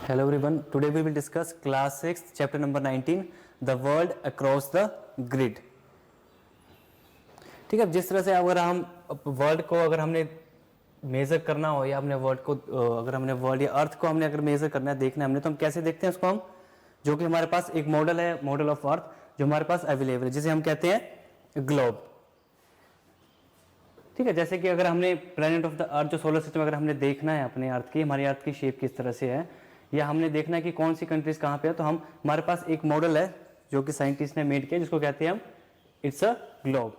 Hello everyone. Today we will discuss class 6 chapter number 19 the world across the grid. ठीक है, जिस तरह से अगर हम वर्ल्ड को अगर हमने मेजर करना हो या हमने वर्ल्ड को अगर हमने वर्ल्ड या अर्थ को हमने अगर मेजर करना है देखना है हमने तो हम कैसे देखते हैं उसको हम जो कि हमारे पास एक मॉडल है मॉडल ऑफ अर्थ जो हमारे पास अवेलेबल है जिसे हम कहते हैं ग्लोब. ठीक है, जैसे कि अगर हमने प्लैनेट ऑफ द अर्थ जो सोलर सिस्टम अगर हमने देखना है अपने अर्थ की हमारी अर्थ की शेप किस तरह से है या हमने देखना है कि कौन सी कंट्रीज कहाँ पे है तो हम हमारे पास एक मॉडल है जो कि साइंटिस्ट ने मेड किया जिसको कहते हैं हम इट्स अ ग्लोब.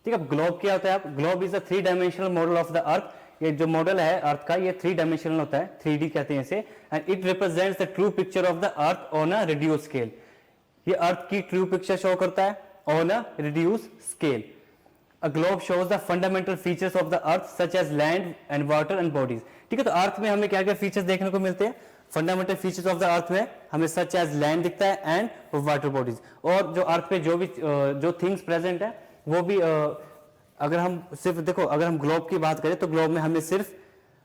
ठीक है, ग्लोब क्या होता है? आप globe is a 3 dimensional model of the अर्थ. ये जो मॉडल है अर्थ का ये 3 डायमेंशनल होता है, 3D कहते हैं इसे, and it represents the true picture of the earth on a reduce scale. ये अर्थ की ट्रू पिक्चर शो करता है on a reduce scale. A globe shows the fundamental features of the earth such as land and water and bodies. ठीक है, तो अर्थ में हमें क्या क्या फीचर्स देखने को मिलते हैं? फंडामेंटल फीचर्स ऑफ द अर्थ में हमें सच एज लैंड दिखता है एंड वाटर बॉडीज. और जो अर्थ पे जो भी जो थिंग्स प्रेजेंट है वो भी अगर हम सिर्फ देखो अगर हम ग्लोब की बात करें तो ग्लोब में हमें सिर्फ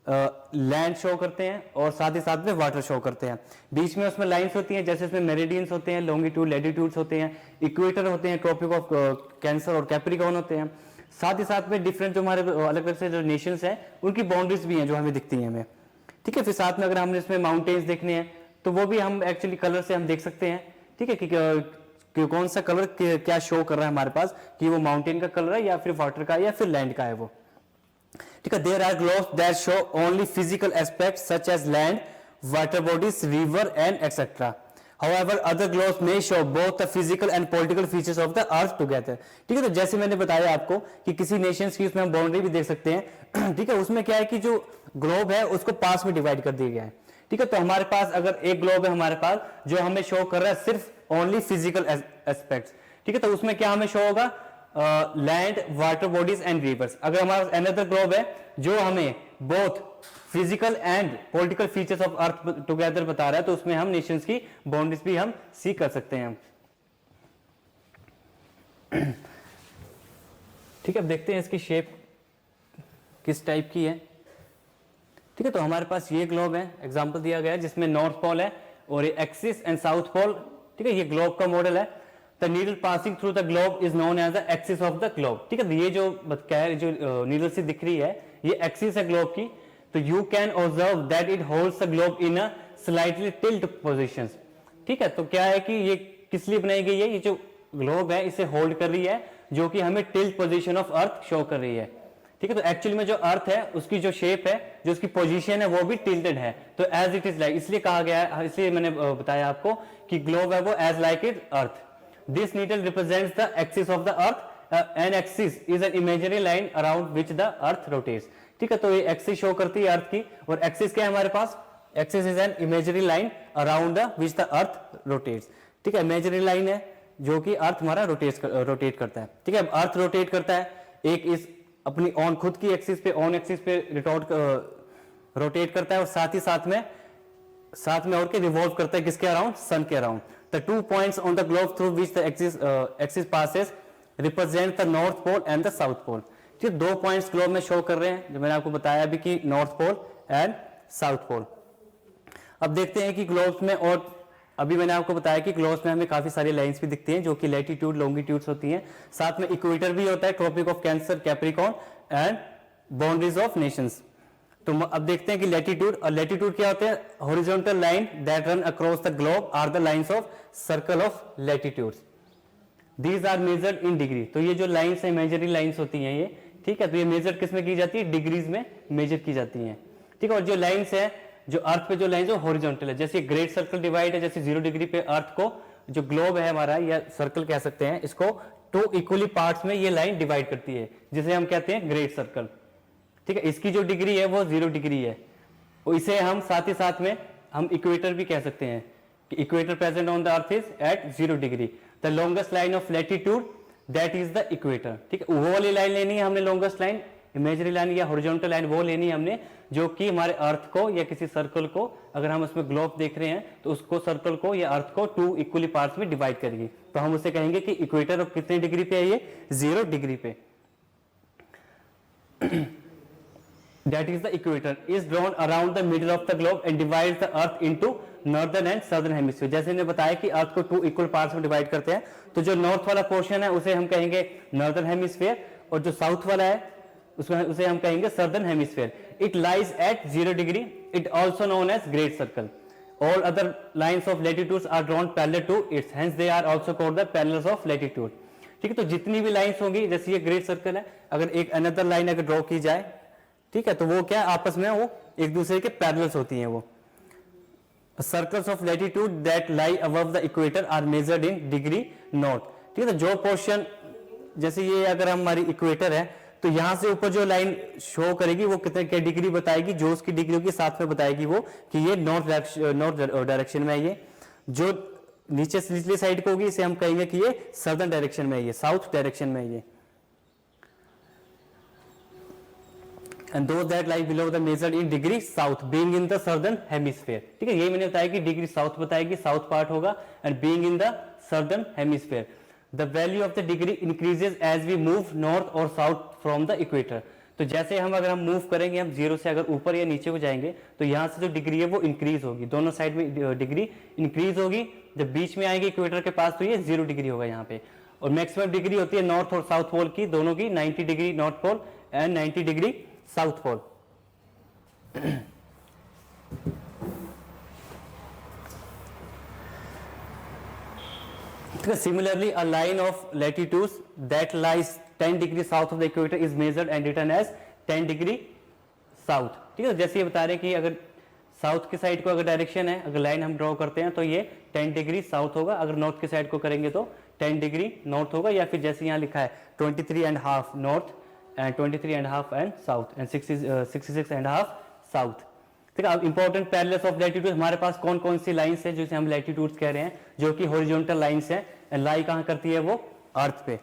लैंड शो करते हैं और साथ ही साथ में वाटर शो करते हैं. बीच में उसमें लाइंस होती हैं जैसे इसमें मेरिडियंस होते हैं, लॉन्गिट्यूड लैटिट्यूड्स होते हैं, इक्वेटर होते हैं, ट्रॉपिक ऑफ कैंसर और कैप्रिकॉर्न होते हैं. साथ ही साथ में डिफरेंट जो हमारे अलग अलग से जो नेशंस हैं उनकी बाउंड्रीज भी हैं जो हमें दिखती हैं हमें. ठीक है, फिर साथ में अगर हमने इसमें माउंटेन्स देखने हैं तो वो भी हम एक्चुअली कलर से हम देख सकते हैं. ठीक है, कि कौन सा कलर क्या शो कर रहा है हमारे पास कि वो माउंटेन का कलर है या फिर वाटर का या फिर लैंड का है वो. ठीक है, there are globes that show only physical aspects such as land, water bodies, river and etcetera. However, other globes may show both the physical and political features of the earth together. ठीक है, तो जैसे मैंने बताया आपको कि किसी Nations की उसमें हम बाउंड्री भी देख सकते हैं. ठीक है, उसमें क्या है कि जो ग्लोब है उसको पास में डिवाइड कर दिया गया है. ठीक है, तो हमारे पास अगर एक ग्लोब है हमारे पास जो हमें शो कर रहा है सिर्फ ओनली फिजिकल एस्पेक्ट्स. ठीक है, तो उसमें क्या हमें शो होगा? Land, water bodies and reverse. अगर हमारा अनदर ग्लोब है जो हमें both physical and political features of earth together बता रहा है तो उसमें हम नेशंस की बाउंड्रीज भी हम सी कर सकते हैं. ठीक है, अब देखते हैं इसकी शेप किस टाइप की है. ठीक है, तो हमारे पास ये ग्लोब है, एग्जांपल दिया गया है जिसमें नॉर्थ पोल है और ये एक्सिस एंड साउथ पोल. ठीक है, ये ग्लोब का मॉडल है. The needle passing through the globe is known as the axis of the globe. ठीक है, तो ये जो जो नीडल से दिख रही है ये एक्सिस है ग्लोब की. तो you can observe that it holds the globe in a slightly tilt positions. ठीक है, तो क्या है कि ये किस लिए बनाई गई है? ये जो ग्लोब है इसे होल्ड कर रही है जो कि हमें tilt position of earth show कर रही है. ठीक है, तो एक्चुअली में जो अर्थ है उसकी जो शेप है जो उसकी पोजीशन है वो भी टिल्टेड है. तो एज इट इज लाइक इसलिए कहा गया है, इसलिए मैंने बताया आपको कि ग्लोब है वो as like it earth. This needle represents the axis of the earth. An axis is an imaginary line around which the earth rotates. ठीक है, तो ये एक्सिस शो करती है अर्थ की और एक्सिस क्या है हमारे पास? Axis is an imaginary line around the which the earth rotates. ठीक है, इमेजिनरी लाइन है जो कि अर्थ हमारा रोटेट करता है. ठीक है, अर्थ रोटेट करता है एक इस अपनी ऑन खुद की एक्सिस पे ऑन एक्सिस पे रोटेट करता है और साथ ही साथ में और के रिवॉल्व करता है किसके अराउंड? सन के around. The 2 points on the globe through which the axis passes represent the north pole and the south pole. ठीक है, 2 पॉइंट्स ग्लोब में शो कर रहे हैं जो मैंने आपको बताया अभी कि north pole and south pole. अब देखते हैं कि ग्लोब्स में, और अभी मैंने आपको बताया कि ग्लोब्स में हमें काफी सारी लाइंस भी दिखती हैं जो कि लैटिट्यूड लॉन्गिट्यूड्स होती हैं. साथ में इक्वेटर भी होता है, tropic of cancer, Capricorn and boundaries of nations. तो अब देखते हैं कि लैटिट्यूड, और लैटिट्यूड क्या होते हैं? Horizontal line that run across the globe are the lines of circle of latitudes. These are measured in degree. तो ये जो लाइंस है इमेजिनरी लाइंस होती हैं ये. ठीक है, तो ये मेजर किस में की जाती है? डिग्रीज में मेजर की जाती हैं. ठीक है, और जो लाइंस है जो अर्थ पे जो लाइंस है हॉरिजॉन्टल है. जैसे ग्रेट सर्कल डिवाइड है, जैसे 0 डिग्री पे अर्थ को जो ग्लोब है हमारा या सर्कल कह सकते हैं इसको 2 इक्वली पार्ट्स में ये लाइन डिवाइड करती है जिसे हम कहते हैं ग्रेट सर्कल. ठीक है, इसकी जो डिग्री है वो 0 डिग्री है और इसे हम साथ ही साथ में हम इक्वेटर भी कह सकते हैं कि equator present on the earth is at 0 degree. The longest line of latitude that is the equator. ठीक है, वो वाली लाइन लेनी है हमने, लॉन्गेस्ट लाइन इमेजिनरी लाइन या हॉरिजॉन्टल लाइन वो लेनी है हमने जो कि हमारे अर्थ को या किसी सर्कल को, अगर हम उसमें ग्लोब देख रहे हैं तो उसको सर्कल को या अर्थ को 2 इक्वली पार्ट्स में डिवाइड करेगी. तो हम उसे कहेंगे कि इक्वेटर और कितने डिग्री पे है ये? 0 डिग्री पे. that is the equator is drawn around the middle of the globe and divides the earth into northern and southern hemisphere। जैसे मैंने बताया कि अर्थ को 2 इक्वल पार्ट्स में डिवाइड करते हैं, तो जो नॉर्थ वाला पोर्शन है उसे हम कहेंगे नॉर्दर्न हेमिस्फीयर और जो साउथ वाला है उसे हम कहेंगे southern hemisphere. It lies at 0 degree, it also known as great circle. All other lines of latitudes are drawn parallel to its, hence they are also called the parallels of latitude. ठीक है, तो जितनी भी lines होंगी, जैसे ये great circle है, अगर एक अनदर लाइन अगर ड्रॉ की जाए, ठीक है, तो वो क्या आपस में वो एक दूसरे के पैरेलल्स होती हैं। वो circles of latitude that lie above the equator are measured in degree north. ठीक है, तो जो पोर्शन, जैसे ये अगर हमारी इक्वेटर है, तो यहां से ऊपर जो लाइन शो करेगी वो कितने क्या डिग्री बताएगी, जो उसकी डिग्री होगी साथ में बताएगी वो कि ये नॉर्थ डायरेक्शन में है। ये जो नीचे से निचली साइड को होगी इसे हम कहेंगे कि ये सदर्न डायरेक्शन में है, ये साउथ डायरेक्शन में है ये। And those that lie below the measured in degree south being in the southern hemisphere। ठीक है, यही मैंने बताया कि डिग्री साउथ बताएगी, साउथ पार्ट होगा, and being in the southern hemisphere the value of the degree increases as we move north or south from the equator। तो जैसे अगर हम मूव करेंगे, हम जीरो से अगर ऊपर या नीचे को जाएंगे, तो यहाँ से जो डिग्री है वो इंक्रीज होगी, दोनों साइड में डिग्री इंक्रीज होगी। जब बीच में आएंगे इक्वेटर के पास तो ये 0 डिग्री होगा यहाँ पे। और मैक्सिमम डिग्री होती है नॉर्थ और साउथ पोल की, दोनों की 90 degree north pole and 90 degree south pole. Similarly, a line of latitudes that lies 10 degree south of the equator is measured and written as 10 degree south। ठीक है, जैसे ये बता रहे हैं कि अगर साउथ की साइड को अगर डायरेक्शन है, अगर लाइन हम ड्रॉ करते हैं तो ये 10 डिग्री साउथ होगा, अगर नॉर्थ की साइड को करेंगे तो 10 डिग्री नॉर्थ होगा, या फिर जैसे यहाँ लिखा है 23.5 north and 23.5 and south and 66.5 south. ठीक है, अब इंपॉर्टेंट पैरेलल्स ऑफ लैटिट्यूड हमारे पास कौन कौन सी लाइंस है जिसे हम लैटिट्यूड्स कह रहे हैं, जो कि हॉरिजॉन्टल लाइंस है, एंड लाई कहां करती है वो अर्थ पे।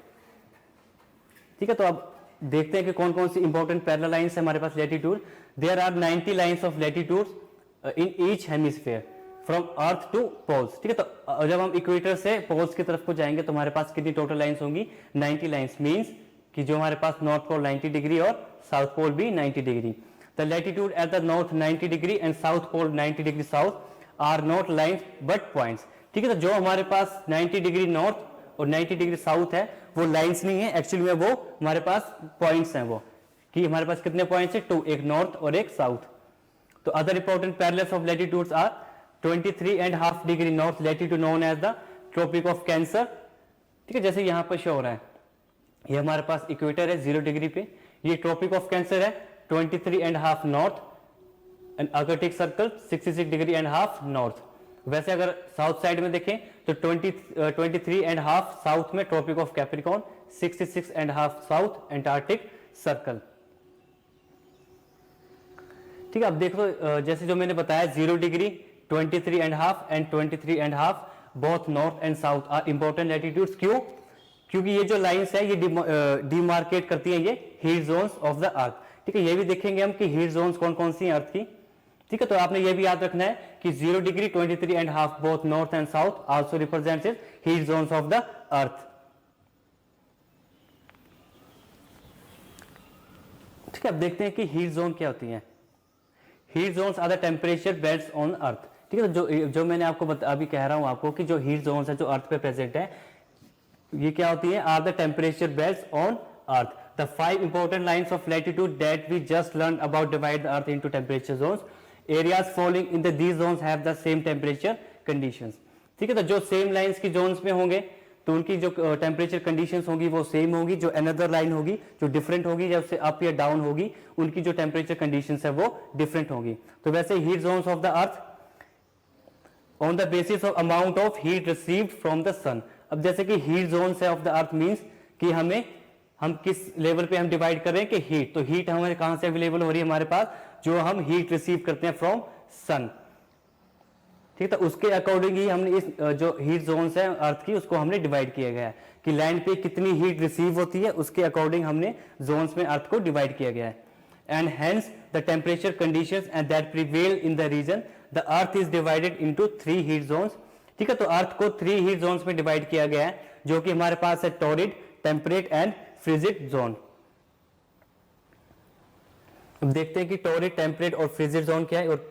ठीक है, तो अब देखते हैं कि कौन कौन सी इंपॉर्टेंट पैरेलल लाइंस है हमारे पास latitude. There are 90 lines of latitudes in each hemisphere from earth to poles. ठीक है, तो जब हम इक्वेटर से पोल्स की तरफ को जाएंगे तो हमारे पास कितनी टोटल लाइंस होंगी, 90 लाइंस। मींस कि जो हमारे पास नॉर्थ पोल 90 डिग्री और साउथ पोल भी 90 degree. The latitude at the north 90 degree and south pole 90 degree south are not lines but points. ठीक है, तो जो हमारे पास 90 डिग्री नॉर्थ और 90 डिग्री साउथ है वो लाइंस नहीं है, एक्चुअली में वो हमारे पास पॉइंट्स हैं। वो कि हमारे पास कितने पॉइंट्स है, 2, एक नॉर्थ और एक साउथ। तो other important parallels of latitudes are 23.5 degree north latitude known as the tropic of cancer. ठीक है, जैसे यहाँ पर शो हो रहा है, ये हमारे पास इक्वेटर है 0 डिग्री पे, ये ट्रॉपिक ऑफ कैंसर है 23.5 north and Arctic circle 66 degree and half north. वैसे अगर साउथ साइड में देखें तो 23.5 साउथ में tropic of Capricorn, 66.5 south Antarctic circle. ठीक है, अब देखो जैसे जो मैंने बताया 0 degree 23.5 and 23.5 both north and south are important latitudes. क्यों? क्योंकि ये जो लाइंस है ये डिमार्केट करती हैं ये हीट जोन्स ऑफ द अर्थ। ठीक है, ये भी देखेंगे हम कि हीट जोन्स कौन कौन सी हैं अर्थ की। ठीक है, तो आपने ये भी याद रखना है कि 0 degree 23.5 both north and south also represents heat zones of the अर्थ। ठीक है, अब देखते हैं कि हीट जोन क्या होती है। Heat zones are the temperature belts on earth. ठीक है, तो जो मैंने आपको अभी कह रहा हूं आपको कि जो हीट जोन्स है जो अर्थ पे प्रेजेंट है, ये क्या होती है, are the temperature belts on earth. The 5 important lines of latitude that we just learn about divide the earth into temperature zones. Areas following in the these zones have the same temperature conditions. ठीक है, तो जो same lines की Jones में होंगे तो उनकी जो टेम्परेचर कंडीशंस होंगी वो सेम होगी। जो अनदर लाइन होगी जो डिफरेंट होगी, जब से अप या डाउन होगी, उनकी जो टेम्परेचर कंडीशंस है वो डिफरेंट होगी। तो वैसे heat zones of the earth on the basis of amount of heat received from the sun. अब जैसे कि हीट जोन्स है ऑफ द अर्थ मींस कि हम किस लेवल पे हम डिवाइड कर रहे हैं कि हीट, तो हीट हमें कहां से अवेलेबल हो रही है हमारे पास, जो हम हीट रिसीव करते हैं फ्रॉम सन। ठीक है, तो उसके अकॉर्डिंग ही हमने इस जो हीट जोन्स है अर्थ की उसको हमने डिवाइड किया गया है कि लैंड पे कितनी हीट रिसीव होती है, उसके अकॉर्डिंग हमने जोन्स में अर्थ को डिवाइड किया गया है। And hence the temperature conditions and that prevail in the region the earth is divided into 3 heat zones. ठीक है, तो अर्थ को 3 हीट जोन्स में डिवाइड किया गया है, जो कि हमारे पास है torrid, temperate and frigid zone. अब देखते हैं कि टॉरिड, टेम्परेट और फ्रिजिड जोन क्या है और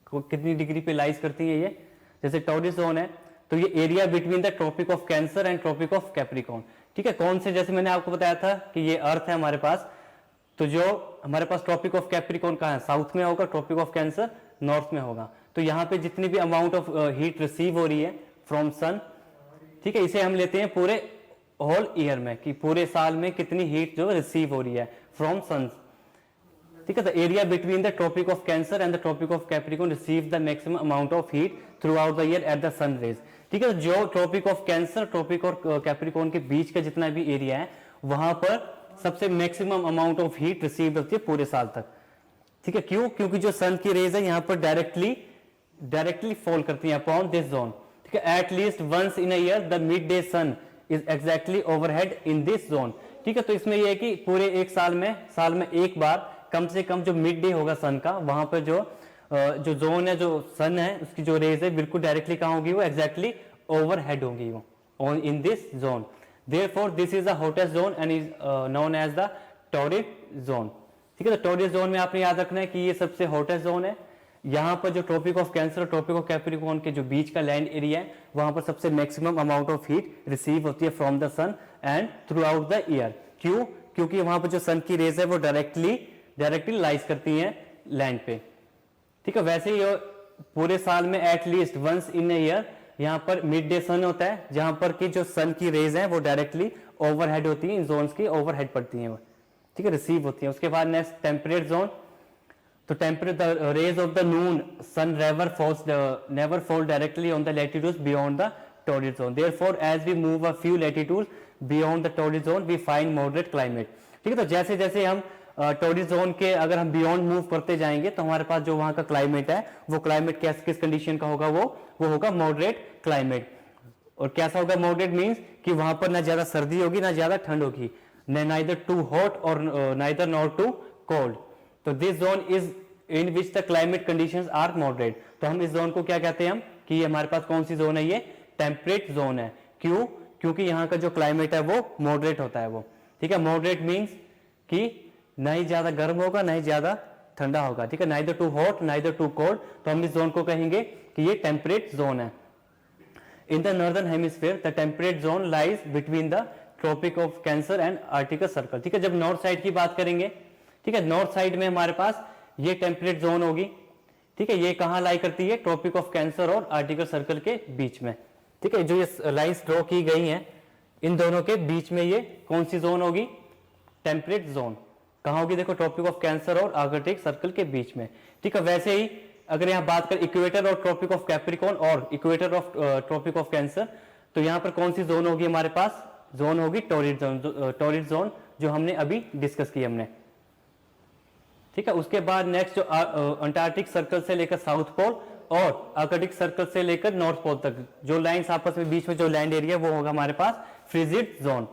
कितनी डिग्री पे लाइज करती है ये। जैसे टॉरिड जोन है तो ये area between the tropic of cancer and tropic of Capricorn, ठीक है। कौन से, जैसे मैंने आपको बताया था कि ये अर्थ है हमारे पास, तो जो हमारे पास ट्रॉपिक ऑफ कैप्रिकॉर्न कहाँ है, साउथ में होगा, ट्रॉपिक ऑफ कैंसर नॉर्थ में होगा। तो यहाँ पे जितनी भी अमाउंट ऑफ हीट रिसीव हो रही है फ्रॉम सन, ठीक है, इसे हम लेते हैं पूरे होल ईयर में, कि पूरे साल में कितनी हीट जो रिसीव हो रही है फ्रॉम सन, ठीक है। The area between the tropic of cancer and the tropic of Capricorn receive the maximum amount of heat throughout the year at the sun rays, ठीक है। जो ट्रॉपिक ऑफ कैंसर, ट्रॉपिक और Capricorn के बीच का जितना भी area है वहां पर सबसे maximum amount of heat receive होती है पूरे साल तक, ठीक है। क्यों? क्योंकि जो सन की रेज है यहाँ पर डायरेक्टली फॉल करती है अपॉन दिस जोन, ठीक है। At least once in a year the midday sun is exactly overhead in this zone, ठीक है। तो इसमें यह है कि पूरे एक साल में एक बार कम से कम जो मिड डे होगा सन का, वहां पर जो जोन है, जो सन है, उसकी जो रेज है बिल्कुल डायरेक्टली कहां होगी, वो एग्जैक्टली ओवरहेड होगी वो on in this zone. Therefore this is the hottest zone and is known as the torrid zone, ठीक है। तो टॉरिड जोन में आपने याद रखना है कि ये सबसे हॉटेस्ट जोन है। यहाँ पर जो ट्रॉपिक ऑफ कैंसर और ट्रॉपिक ऑफ कैप्रिकॉर्न के जो बीच का लैंड एरिया है वहां पर सबसे maximum amount of heat receive होती है from the sun and throughout the year. क्यों? क्योंकि वहां पर जो सन की रेज है वो डायरेक्टली लाइज करती हैं लैंड पे, ठीक है। वैसे ही पूरे साल में एटलीस्ट वंस इन ईयर यहाँ पर मिड डे सन होता है, जहां पर कि जो सन की रेज है वो डायरेक्टली ओवरहेड होती है, इन जोन्स की ओवरहेड पड़ती हैं, ठीक है, रिसीव होती है। उसके बाद नेक्स्ट टेम्परेट जोन, तो temperate the rays of the noon sun never fall directly on the latitudes beyond the torrid zone. Therefore as we move a few latitudes beyond the torrid zone we find moderate climate, ठीक है। तो जैसे जैसे हम torrid zone के अगर हम beyond move करते जाएंगे तो हमारे पास जो वहां का क्लाइमेट है वो क्लाइमेट किस कंडीशन का होगा, वो होगा मॉडरेट क्लाइमेट। और कैसा होगा मॉडरेट? मींस कि वहां पर ना ज्यादा सर्दी होगी ना ज्यादा ठंड होगी, नाइदर टू हॉट और नाइदर नॉट टू कोल्ड। तो this zone is in which the climate conditions are moderate. तो हम इस जोन को क्या कहते हैं हम, कि ये हमारे पास कौन सी जोन है, ये टेम्परेट जोन है। क्यों? क्योंकि यहाँ का जो क्लाइमेट है वो मॉडरेट होता है वो, ठीक है। मॉडरेट मींस कि ना ही ज्यादा गर्म होगा ना ही ज्यादा ठंडा होगा, ठीक है, neither too hot neither too cold. तो हम इस जोन को कहेंगे कि ये टेम्परेट जोन है। In the northern hemisphere the temperate zone lies between the tropic of cancer and Arctic Circle, ठीक है। जब नॉर्थ साइड की बात करेंगे, ठीक है, नॉर्थ साइड में हमारे पास ये टेम्परेट जोन होगी, ठीक है। ये कहां लाई करती है? ट्रॉपिक ऑफ कैंसर और आर्टिकल सर्कल के बीच में, ठीक है। जो ये लाइंस ड्रॉ की गई हैं इन दोनों के बीच में ये कौन सी जोन होगी? Temperate zone. कहां होगी? देखो, ट्रॉपिक ऑफ कैंसर और आर्कटिक सर्कल के बीच में, ठीक है। वैसे ही अगर यहां बात करें इक्वेटर और ट्रॉपिक ऑफ कैप्रिकॉर्न और equator of Tropic of Cancer, तो यहां पर कौन सी जोन होगी हमारे पास? जोन होगी टॉरिड जोन, टॉरिड जोन जो हमने अभी डिस्कस की हमने, ठीक है। उसके बाद नेक्स्ट जो अंटार्कटिक सर्कल से लेकर साउथ पोल और आर्कटिक सर्कल से लेकर नॉर्थ पोल तक जो लाइंस आपस में बीच में जो लैंड एरिया वो होगा हमारे पास फ्रिजिड जोन,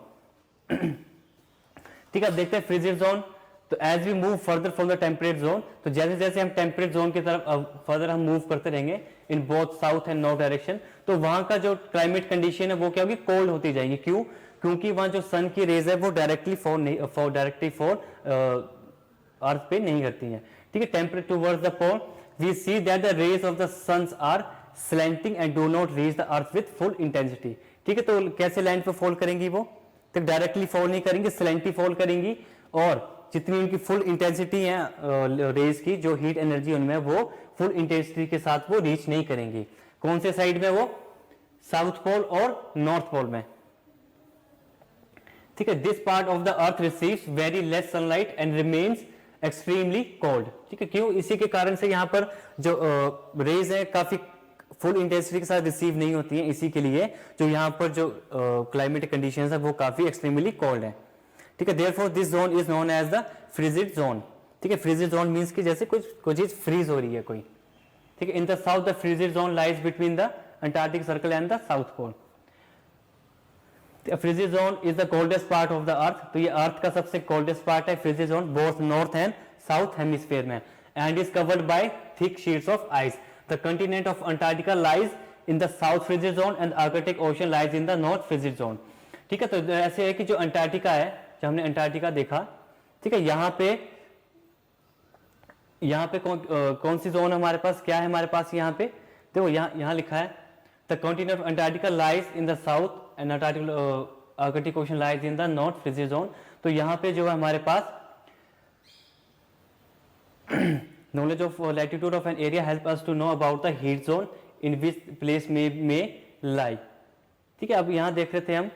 ठीक है। अब देखते हैं फ्रिजिड जोन। तो as we move further from the temperate zone, तो जैसे जैसे हम टेम्परेट जोन की तरफ फर्दर हम मूव करते रहेंगे in both south and north direction, तो वहां का जो क्लाइमेट कंडीशन है वो क्या होगी? कोल्ड होती जाएगी। क्यों? क्योंकि वहां जो सन की रेज है वो डायरेक्टली फॉल अर्थ पे नहीं करती है, ठीक है। Temperate towards the pole we see that the rays of the sun's are slanting and do not reach the earth with full intensity, ठीक है। तो कैसे लैंड पे फॉल करेंगी? वो तो डायरेक्टली फॉल नहीं करेंगी, स्लैंटी फॉल करेंगी, और जितनी उनकी फुल इंटेंसिटी है रेज की, जो हीट एनर्जी उनमें, वो फुल इंटेंसिटी के साथ वो रीच नहीं करेंगी। कौन से साइड में? वो साउथ पोल और नॉर्थ पोल में, ठीक है। This part of the earth receives very less sunlight and remains extremely cold, ठीक है। क्यों? इसी के कारण से यहाँ पर जो रेज है काफी फुल इंटेंसिटी के साथ रिसीव नहीं होती है, इसी के लिए जो यहाँ पर जो क्लाइमेटिक कंडीशंस है वो काफी एक्सट्रीमली कोल्ड है, ठीक है। Therefore this zone is known as the frigid zone, ठीक है। फ्रिजिड जोन मींस कि जैसे कोई चीज फ्रीज हो रही है कोई, ठीक है। In the south the frigid zone lies between the Antarctic circle and the south pole. Frigid zone is the coldest part of the earth, तो ये अर्थ का सबसे कोल्डेस्ट पार्ट है frigid zone, both north and south hemisphere में, and is covered by thick sheets of ice. The continent of Antarctica lies in the south frigid zone and Arctic ocean lies in the north frigid zone, ठीक है। तो ऐसे है कि जो Antarctica है, जो हमने अंटार्कटिका देखा, ठीक है, यहाँ पे यहाँ पे कौन सी जोन हमारे पास, क्या है हमारे पास यहाँ पे, देखो यहाँ लिखा है the continent of Antarctica lies in the south and Arctic ocean lies in the north frigid zone. तो यहाँ पे जो है हमारे पास knowledge of latitude of an area help us to know about the heat zone in which place may lie। ठीक है, अब यहाँ देख रहे थे हम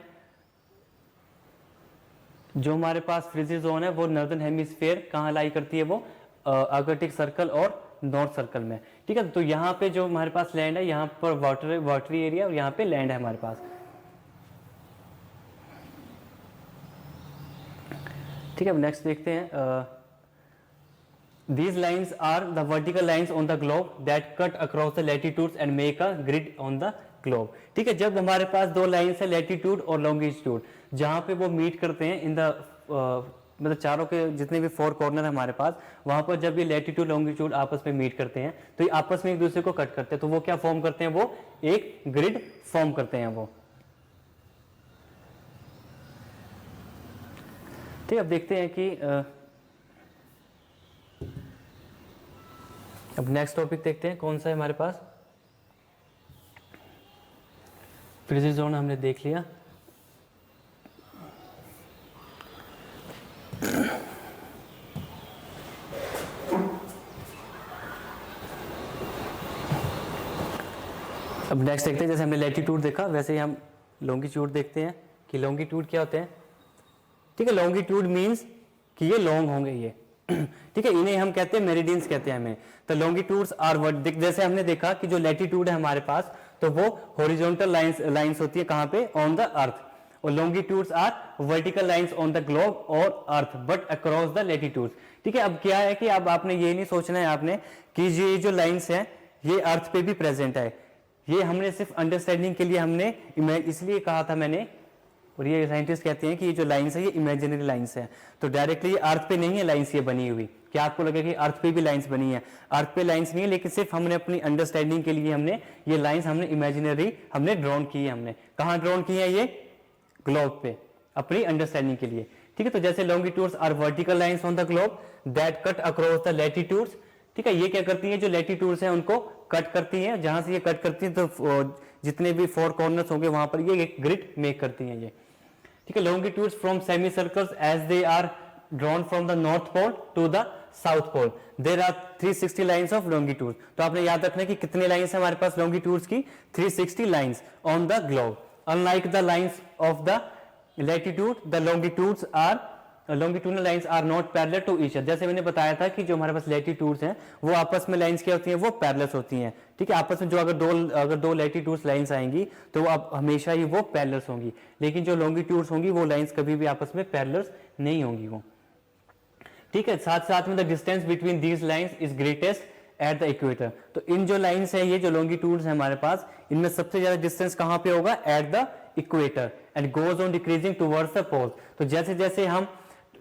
जो हमारे पास फ्रिजिड जोन है वो नॉर्दर्न हेमिस्फीयर कहाँ लाई करती है, वो आर्कटिक सर्कल और नॉर्थ सर्कल में। ठीक है, तो यहाँ पे जो हमारे पास लैंड है, यहाँ पर वाटरी एरिया और यहाँ पे लैंड है हमारे पास। ठीक है, अब नेक्स्ट देखते हैं। These lines are the vertical lines on the globe that cut across the latitudes and make a grid on the globe। ठीक है, जब हमारे पास दो लाइन्स है लैटिट्यूड और लॉन्गिट्यूड, जहाँ पे वो मीट करते हैं इन द मतलब चारों के जितने भी फोर कॉर्नर है हमारे पास, वहाँ पर जब ये लैटिट्यूड लॉन्गिट्यूड आपस में मीट करते हैं तो ये आपस में एक दूसरे को कट करते हैं, तो वो क्या फॉर्म करते हैं, वो एक ग्रिड फॉर्म करते हैं वो। ठीक है, अब देखते हैं कि अब नेक्स्ट टॉपिक देखते हैं कौन सा है हमारे पास। फ्रिजिड जोन हमने देख लिया। अब नेक्स्ट देखते हैं, जैसे हमने लैटिट्यूड देखा वैसे ही हम लॉन्गिट्यूड देखते हैं कि लॉन्गिट्यूड क्या होते हैं। ठीक है, लॉन्गिट्यूड मींस कि ये लॉन्ग होंगे ये। ठीक है, इन्हें हम कहते हैं मेरिडियंस कहते हैं हमें। तो लॉन्गिट्यूड्स आर जैसे हमने देखा कि जो लैटिट्यूड है हमारे पास तो वो हॉरिजॉन्टल लाइंस होती है कहाँ पे, ऑन द अर्थ, और longitudes are vertical lines on the globe और earth but across the latitudes. ठीक है, अब क्या है कि अब आपने ये नहीं सोचना है आपने कि ये जो लाइंस है ये अर्थ पे भी प्रेजेंट है, ये हमने सिर्फ अंडरस्टैंडिंग के लिए हमने इसलिए कहा था मैंने, और ये साइंटिस्ट कहते हैं कि ये जो लाइंस है ये इमेजिनरी लाइंस है, तो डायरेक्टली अर्थ पे नहीं है लाइंस ये बनी हुई। क्या आपको लगे कि अर्थ पे भी लाइंस बनी है, अर्थ पे लाइंस नहीं है, लेकिन सिर्फ हमने अपनी अंडरस्टैंडिंग के लिए हमने ये लाइंस हमने इमेजिनरी हमने ड्रॉन की है। हमने कहाँ ड्रॉन की है, ये ग्लोब पे, अपनी अंडरस्टैंडिंग के लिए। ठीक है, तो जैसे longitudes are vertical lines on the globe that cut across the latitudes. ठीक है, ये क्या करती है, जो लैटिट्यूड्स हैं उनको कट करती हैं, जहां से ये कट करती हैं तो जितने भी फोर कॉर्नर्स होंगे वहां पर ये ग्रिड मेक करती हैं ये। ठीक है, longitudes from semi circles as they are drawn from the north pole to the south pole there are 360 lines of longitude. तो आपने याद रखना है कि कितने लाइंस है हमारे पास लॉन्गिट्यूड्स की, 360 lines on the globe. Unlike the lines of the latitude the longitudes are longitudinal lines are not parallel to each other. जैसे मैंने बताया था कि जो हमारे पास लैटिट्यूड्स हैं वो आपस में लाइंस क्या होती हैं, वो पैरेलल होती हैं। ठीक है, आपस में जो अगर दो लैटिट्यूड्स लाइंस आएंगी तो वो हमेशा ही वो पैरेलल होंगी, लेकिन जो लॉन्गिट्यूड्स होंगी वो लाइंस कभी भी आपस में पैरेलल नहीं होंगी वो। ठीक है, साथ साथ में the distance between these lines is greatest eight the equator. तो इन जो लाइंस है, ये जो लॉन्गिट्यूड्स है हमारे पास, इनमें सबसे ज्यादा डिस्टेंस कहां पे होगा, at the equator, and goes on decreasing towards the pole. तो जैसे जैसे हम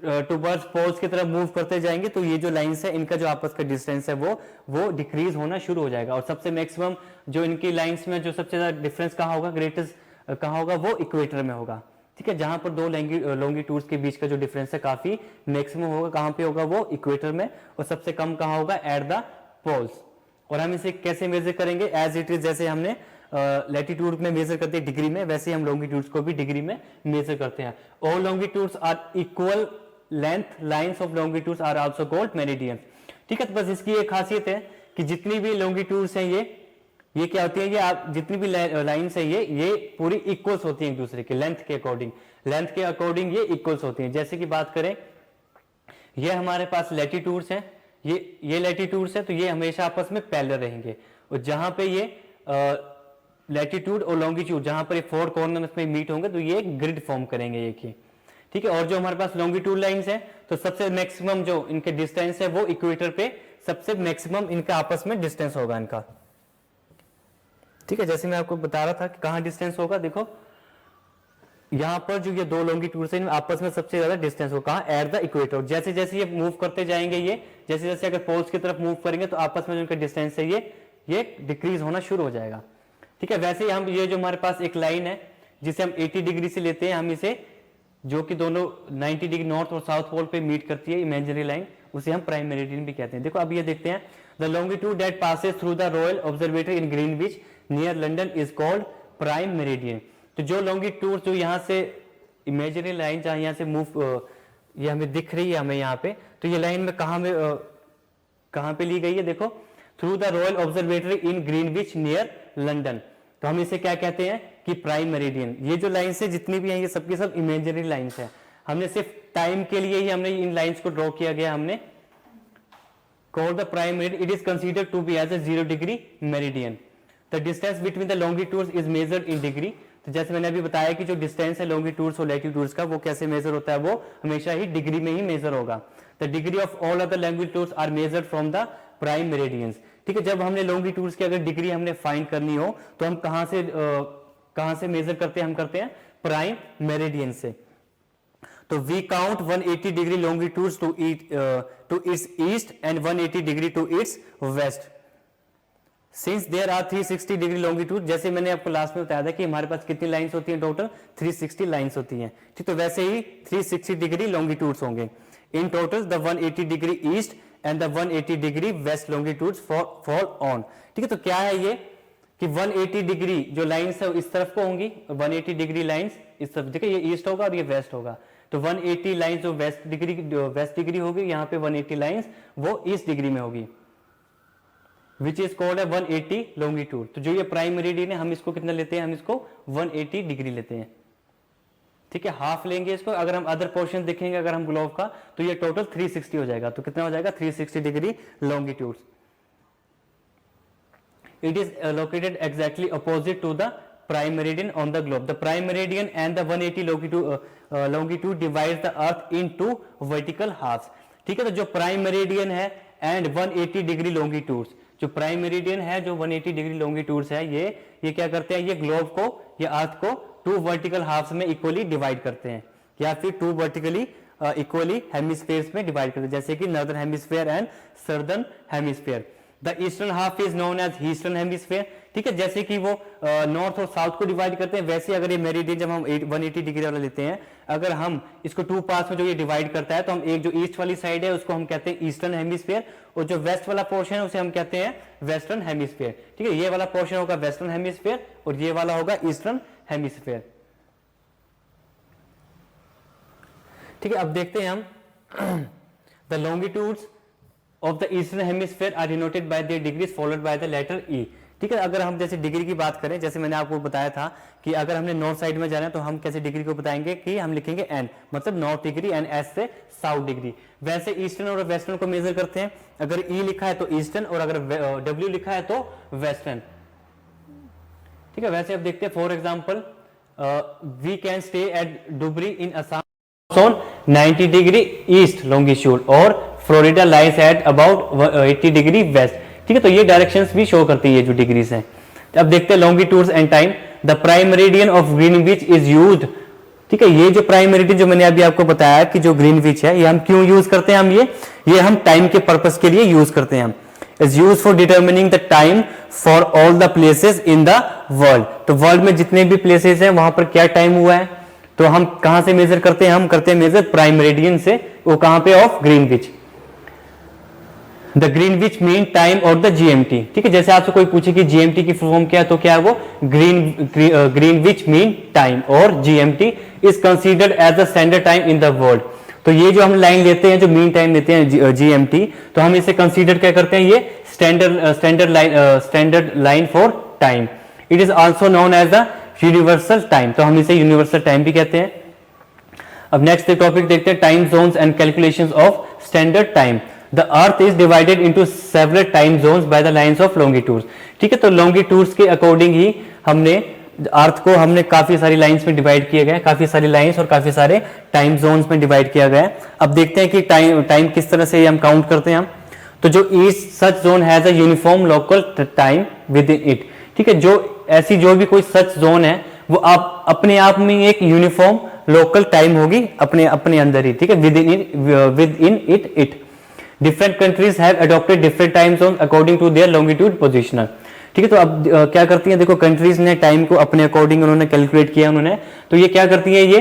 टुवर्ड्स पोल्स की तरफ मूव करते जाएंगे तो ये जो लाइंस है इनका जो आपस का डिस्टेंस है वो डिक्रीज होना शुरू हो जाएगा, और सबसे मैक्सिमम जो इनकी लाइंस में जो सबसे ज्यादा डिफरेंस कहाँ होगा, ग्रेटेस्ट कहाँ होगा, वो इक्वेटर में होगा। ठीक है, जहां पर दो लॉन्गिट्यूड्स के बीच का जो डिफरेंस है काफी मैक्सिमम होगा, कहां पे होगा, वो इक्वेटर में, और सबसे कम कहां होगा, एट द पोल्स। और हम इसे कैसे मेजर करेंगे, एज इट इज, जैसे हमने लैटिट्यूड में मेजर करते हैं डिग्री में, वैसे हम लॉन्गिट्यूड्स को भी डिग्री में मेजर करते हैं। All longitudes are equal length lines of longitudes are also called meridian. ठीक है, तो बस इसकी एक खासियत है कि जितनी भी लॉन्गिट्यूड्स हैं ये क्या होती है, ये आप जितनी भी लाइंस है ये पूरी इक्वल्स होती हैं एक दूसरे के लेंथ के अकॉर्डिंग ये इक्वल्स होती हैं। जैसे कि बात करें, ये हमारे पास लैटिट्यूड्स हैं, ये लैटिट्यूड्स है तो ये हमेशा आपस में पैरेलल रहेंगे, और जहां पे ये लैटिट्यूड और लॉन्गिट्यूड जहां पर ये फोर कॉर्नर में मीट होंगे तो ये एक ग्रिड फॉर्म करेंगे एक ही। ठीक है, और जो हमारे पास लॉन्गिट्यूड लाइंस है तो सबसे मैक्सिमम जो इनके डिस्टेंस है वो इक्वेटर पे सबसे मैक्सिमम इनका आपस में डिस्टेंस होगा इनका। ठीक है, जैसे मैं आपको बता रहा था कि कहां डिस्टेंस होगा, देखो यहां पर जो ये दो लॉन्गिट्यूड है आपस में सबसे ज्यादा डिस्टेंस होगा कहां, एट द इक्वेटर। जैसे जैसे ये मूव करते जाएंगे, ये जैसे जैसे अगर पोल्स की तरफ मूव करेंगे तो आपस में जो इनका डिस्टेंस है ये डिक्रीज होना शुरू हो जाएगा। ठीक है, वैसे ही हम ये जो हमारे पास एक लाइन है जिसे हम 80 डिग्री से लेते हैं, हम इसे जो कि दोनों 90 डिग्री नॉर्थ और साउथ पोल पे मीट करती है, इमेजिनरी लाइन, उसे हम प्राइम मेरिडियन भी कहते हैं। देखो अब ये देखते हैं, the longitude that passes through the royal observatory in Greenwich near London is called prime meridian. तो जो लॉन्गिट्यूड जो यहाँ से इमेजिनरी लाइन जहाँ यहाँ से मूव ये हमें दिख रही है हमें यहाँ पे, तो ये लाइन में कहाँ पे ली गई है, देखो through the royal observatory in Greenwich near London. तो हम इसे क्या कहते हैं कि प्राइम मेरिडियन। ये जो लाइन्स है जितनी भी हैं ये सबकी सब इमेजिनरी लाइन्स है, हमने सिर्फ टाइम के लिए ही हमने इन लाइन्स को ड्रॉ किया गया, हमने called the prime meridian. It is considered to be as a 0 degree meridian. The distance between the longitudes is measured in degree. तो जैसे मैंने अभी बताया कि जो डिस्टेंस है लॉन्गिट्यूड्स और लैटिट्यूड्स का वो कैसे मेजर होता है, वो हमेशा ही डिग्री में ही मेजर होगा। The degree of all other longitudes are measured from the prime meridians. ठीक है, जब हमने लॉन्गिट्यूड्स की अगर डिग्री हमने फाइंड करनी हो तो हम कहाँ से मेजर करते हैं, हम करते हैं प्राइम मेरिडियन से। तो we count 180 degree longitudes to its east and 180 degree to its west. Since there are 360 degree longitude, जैसे मैंने आपको लास्ट में बताया था कि हमारे पास कितनी लाइंस होती हैं, टोटल 360 लाइंस होती हैं। ठीक, तो वैसे ही 360 डिग्री लॉन्गिट्यूड्स होंगे। In total the 180 degree east and the 180 degree west longitudes fall on. ठीक है, तो क्या है ये कि 180 डिग्री जो लाइंस है इस तरफ को होंगी, 180 डिग्री लाइंस इस तरफ, देखिए ये ईस्ट होगा और ये वेस्ट होगा। तो 180 लाइंस जो वेस्ट डिग्री होगी, यहाँ पे 180 लाइंस वो ईस्ट डिग्री में होगी, विच इज कॉल्ड है 180 लॉन्गिट्यूड। तो जो ये प्राइम मेरिडियन है हम इसको कितना लेते हैं, हम इसको 180 डिग्री लेते हैं। ठीक है, हाफ लेंगे इसको। अगर हम अदर पोर्शन देखेंगे अगर हम ग्लोब का, तो ये टोटल 360 हो जाएगा। तो कितना हो जाएगा, 360 degree longitude. It is located exactly opposite to the prime meridian on the globe. The prime meridian and the 180 longitude divides the earth into vertical halves. ठीक है, तो जो प्राइम मेरिडियन है एंड 180 डिग्री लॉन्गिट्यूड्स, जो prime meridian है जो 180 degree longitudes है, ये क्या करते हैं, ये ग्लोब को या अर्थ को 2 वर्टिकल हाफ्स में इक्वली डिवाइड करते हैं, या फिर 2 वर्टिकली इक्वली हेमिस्फीयर्स में डिवाइड करते हैं, जैसे कि northern hemisphere and southern hemisphere. The eastern half is known as eastern hemisphere. ठीक है, जैसे कि वो नॉर्थ और साउथ को डिवाइड करते हैं, वैसे अगर ये मेरिडियन जब हम 180 डिग्री वाला लेते हैं, अगर हम इसको 2 पार्ट्स में जो ये डिवाइड करता है, तो हम एक जो ईस्ट वाली साइड है उसको हम कहते हैं ईस्टर्न हेमिस्फीयर, और जो वेस्ट वाला पोर्शन है उसे हम कहते हैं वेस्टर्न हेमिस्फीयर। ठीक है, ये वाला पोर्शन होगा वेस्टर्न हेमिस्फीयर और ये वाला होगा ईस्टर्न हेमिस्फीयर। ठीक है, अब देखते हैं हम the longitudes of the eastern hemisphere are denoted by their degrees followed by the letter E। ठीक है, अगर हम जैसे डिग्री की बात करें, जैसे मैंने आपको बताया था कि अगर हमने नॉर्थ साइड में जाना है तो हम कैसे डिग्री को बताएंगे कि हम लिखेंगे N, मतलब नॉर्थ डिग्री, एंड S से साउथ डिग्री। वैसे ईस्टर्न और वेस्टर्न को मेजर करते हैं, अगर E लिखा है तो ईस्टर्न और अगर W लिखा है तो वेस्टर्न। ठीक है, वैसे अब देखते हैं, for example we can stay at Dhubri in Assam on 90 degree east longitude और Florida lies at about 80 degree west. ठीक है, तो ये डायरेक्शंस भी शो करती है जो डिग्रीज हैं। अब देखते हैं longitudes and time. The prime meridian of Greenwich is used. ठीक है, ये जो प्राइम मेरिडियन जो मैंने अभी आपको बताया कि जो ग्रीनविच है, ये हम क्यों यूज करते हैं, हम ये हम टाइम के पर्पस के लिए यूज करते हैं। Is use for determining the time for all the places in the world. तो वर्ल्ड में जितने भी प्लेसेस हैं वहां पर क्या टाइम हुआ है, तो हम कहां से मेजर करते हैं, हम करते हैं मेजर प्राइम मेरिडियन से। वो कहां पे, of Greenwich. The Greenwich mean Time और द जीएमटी। ठीक है, जैसे आपसे कोई पूछे कि जीएमटी की फुल फॉर्म क्या है, तो क्या है वो ग्रीनविच मीन टाइम, और GMT is considered as the standard time in the world. तो ये जो हम लाइन लेते हैं, जो मीन टाइम लेते हैं जीएमटी, तो हम इसे कंसीडर क्या करते हैं, ये standard line for time. It is also known as the universal time, तो हम इसे यूनिवर्सल टाइम भी कहते हैं। अब नेक्स्ट टॉपिक देखते हैं, time zones and calculations of standard time. The earth is divided into several time zones by the lines of longitudes। ठीक है, तो longitudes के अकॉर्डिंग ही हमने अर्थ को काफी सारी लाइंस में डिवाइड किया गया है, काफी सारी लाइंस और काफी सारे टाइम जोन्स में डिवाइड किया गया है। अब देखते हैं कि टाइम किस तरह से हम काउंट करते हैं। तो जो east such zone has a uniform local time with in it. ठीक है, जो ऐसी जो भी कोई सच जोन है वो आप अपने आप में एक यूनिफॉर्म लोकल टाइम होगी अपने अंदर ही। ठीक है, within it different countries have adopted different time zone according to their longitude positional. ठीक है, तो अब क्या करती हैं, देखो कंट्रीज ने टाइम को अपने अकॉर्डिंग उन्होंने कैलकुलेट किया उन्होंने। तो ये क्या करती है, ये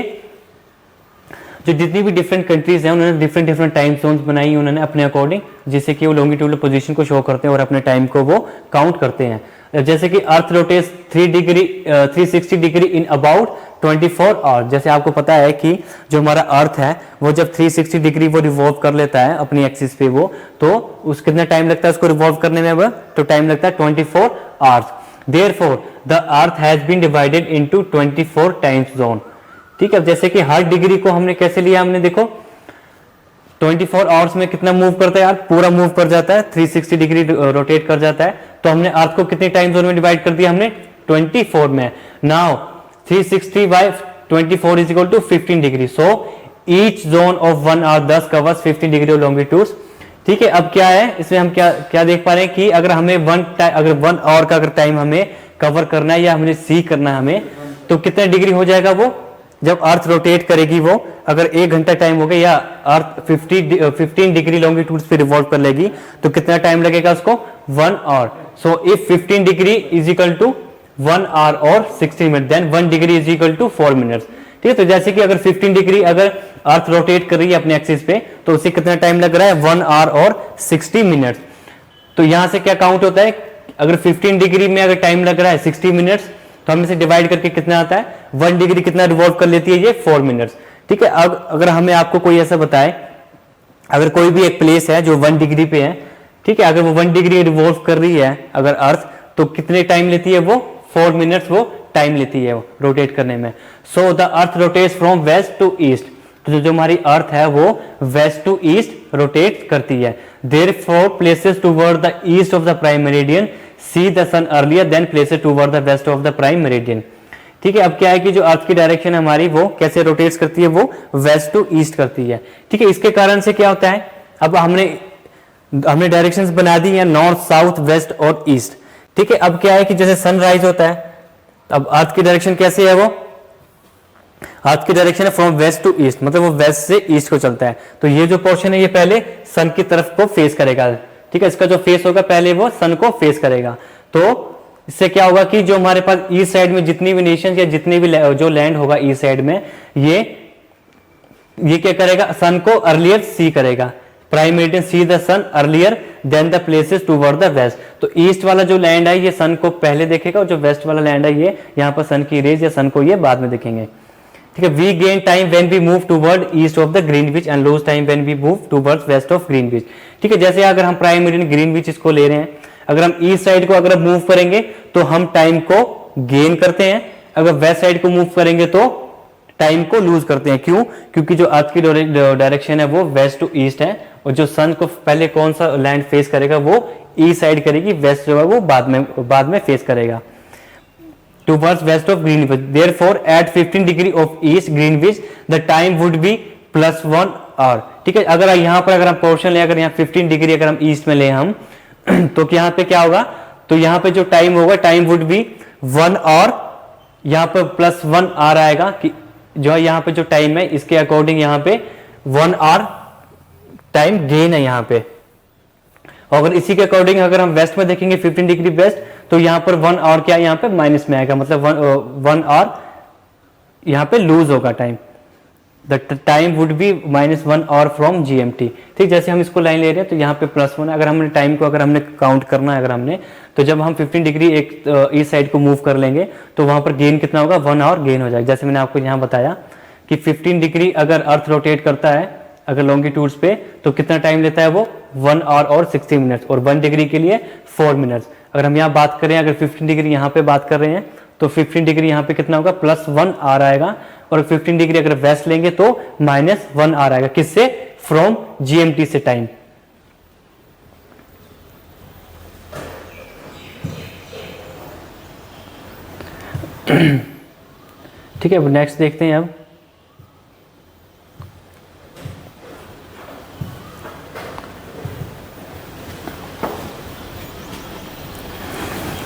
जो जितनी भी डिफरेंट कंट्रीज हैं उन्होंने डिफरेंट डिफरेंट टाइम जोन्स बनाई उन्होंने अपने अकॉर्डिंग, जिससे कि वो लॉन्गिट्यूडल पोजीशन को शो करते हैं और अपने टाइम को वो काउंट करते हैं। जैसे कि अर्थ rotates 360 degree in about 24 hours. जैसे आपको पता है कि जो हमारा अर्थ है वो जब 360 डिग्री वो रिवॉल्व कर लेता है अपनी एक्सिस पे वो, तो उस कितना टाइम लगता है उसको रिवॉल्व करने में, वो तो टाइम लगता है 24 hours. Therefore, the Earth has been divided into 24 time zone. ठीक है, जैसे कि हर डिग्री को हमने कैसे लिया, हमने देखो 24 आवर्स में कितना मूव करता है यार, पूरा मूव कर जाता है, 360 डिग्री रोटेट कर जाता है। तो हमने अर्थ को कितने टाइम जोन में डिवाइड कर दिया, हमने 24 में। Now 360 by 24 is equal to 15 degree. So each zone of 1 hour thus covers 15 degree of longitudes. ठीक है, अब क्या है इसमें हम क्या क्या देख पा रहे हैं कि अगर हमें 1 आवर का अगर टाइम हमें कवर करना है या हमने सी करना है हमें, तो कितने डिग्री हो जाएगा वो, जब अर्थ रोटेट करेगी वो, अगर 1 घंटा टाइम हो गया या अर्थ 15 डिग्री लॉन्गिट्यूड पे रिवॉल्व कर लेगी तो कितना टाइम लगेगा उसको, 1 hour. So if 15 degree is equal to 1 hour और 60 minute, then 1 degree is equal to 4 minutes. ठीक है, तो जैसे कि अगर 15 डिग्री अगर अर्थ रोटेट कर रही है अपने एक्सिस पे तो उसे कितना टाइम लग रहा है, 1 आवर और 60 मिनट्स। तो यहां से क्या काउंट होता है, अगर 15 डिग्री में अगर टाइम लग रहा है 60 मिनट्स तो हम इसे डिवाइड करके कितना आता है, 1 डिग्री कितना रिवॉल्व कर लेती है ये, 4 मिनट्स। ठीक है, अब अगर हमें आपको कोई ऐसा बताए, अगर कोई भी एक प्लेस है जो 1 डिग्री पे है, ठीक है, अगर वो 1 डिग्री रिवॉल्व कर रही है अगर अर्थ, तो कितने टाइम लेती है वो, 4 मिनट्स वो टाइम लेती है वो रोटेट करने में। So the earth rotates from west to east. तो जो हमारी अर्थ है वो वेस्ट टू ईस्ट रोटेट करती है। Therefore places toward the east of the prime meridian see the sun earlier than places toward the west of the prime meridian. ठीक है, अब क्या है कि जो अर्थ की डायरेक्शन है हमारी वो कैसे रोटेट्स करती है, वो वेस्ट टू ईस्ट करती है। ठीक है, इसके कारण से क्या होता है, अब हमने डायरेक्शंस बना दी है नॉर्थ, साउथ, वेस्ट और ईस्ट। ठीक है, अब क्या है कि जैसे सनराइज होता है, अब अर्थ की डायरेक्शन कैसे है, वो अर्थ की डायरेक्शन है फ्रॉम वेस्ट टू ईस्ट, मतलब वो वेस्ट से ईस्ट को चलता है। तो ये जो पोर्शन है ये पहले सन की तरफ को फेस करेगा। ठीक है, इसका जो फेस होगा पहले वो सन को फेस करेगा। तो इससे क्या होगा कि जो हमारे पास ईस्ट साइड में जितनी भी नेशन या जितने भी जो लैंड होगा ईस्ट साइड में, ये क्या करेगा, सन को अर्लियर सी करेगा। Prime meridian see the sun earlier than the places toward the west. तो ईस्ट वाला जो लैंड है ये सन को पहले देखेगा और जो वेस्ट वाला लैंड है ये यहाँ पर सन की रेज या सन को ये बाद में देखेंगे। ठीक है, we gain time when we move toward east of the Greenwich and lose time when we move towards west of Greenwich. ठीक है, जैसे अगर हम प्राइम मेरिडियन ग्रीनविच इसको ले रहे हैं, अगर हम ईस्ट साइड को अगर मूव करेंगे तो हम टाइम को गेन करते हैं, अगर वेस्ट साइड को मूव करेंगे तो टाइम को लूज करते हैं। क्यों, क्योंकि जो अर्थ की डायरेक्शन है वो वेस्ट टू ईस्ट है और जो सन को पहले कौन सा लैंड फेस करेगा वो ईस्ट साइड करेगी, वेस्ट जो है वो बाद में फेस करेगा towards west of Greenwich. Therefore at 15 degree of east Greenwich the time would be +1 hour. ठीक है, अगर यहाँ पर अगर हम पोर्शन ले, अगर यहाँ 15 डिग्री अगर हम ईस्ट में ले हम तो यहाँ पे क्या होगा, तो यहाँ पे जो टाइम होगा टाइम वुड बी 1 आवर, यहाँ पे +1 आवर आएगा कि जो यहाँ पे जो टाइम है इसके अकॉर्डिंग यहाँ पे 1 आवर टाइम गेन है यहाँ पे। अगर इसी के अकॉर्डिंग अगर हम वेस्ट में देखेंगे 15 डिग्री वेस्ट, तो यहाँ पर 1 आवर क्या यहाँ पे माइनस में आएगा, मतलब 1 आवर यहाँ पे लूज होगा time. The time would be -1 our from GMT। ठीक, जैसे हम इसको लाइन ले रहे हैं तो यहाँ पे +1, अगर हमने टाइम को अगर हमने काउंट करना है अगर हमने, तो जब हम 15 डिग्री एक ईस्ट साइड को मूव कर लेंगे तो वहां पर गेन कितना होगा, 1 आवर गेन हो जाएगा। जैसे मैंने आपको यहाँ बताया कि 15 डिग्री अगर अर्थ रोटेट करता है अगर लॉन्गिट्यूड्स पे तो कितना टाइम लेता है वो, 1 आवर और 60 मिनट्स, और 1 डिग्री के लिए 4 मिनट्स। अगर हम यहाँ बात करें, अगर 15 डिग्री यहाँ पे बात कर रहे हैं तो 15 डिग्री यहाँ पे कितना होगा, +1 आवर आएगा, और 15 डिग्री अगर वेस्ट लेंगे तो -1 आवर आएगा। किससे, फ्रॉम GMT से टाइम। ठीक है, अब नेक्स्ट देखते हैं।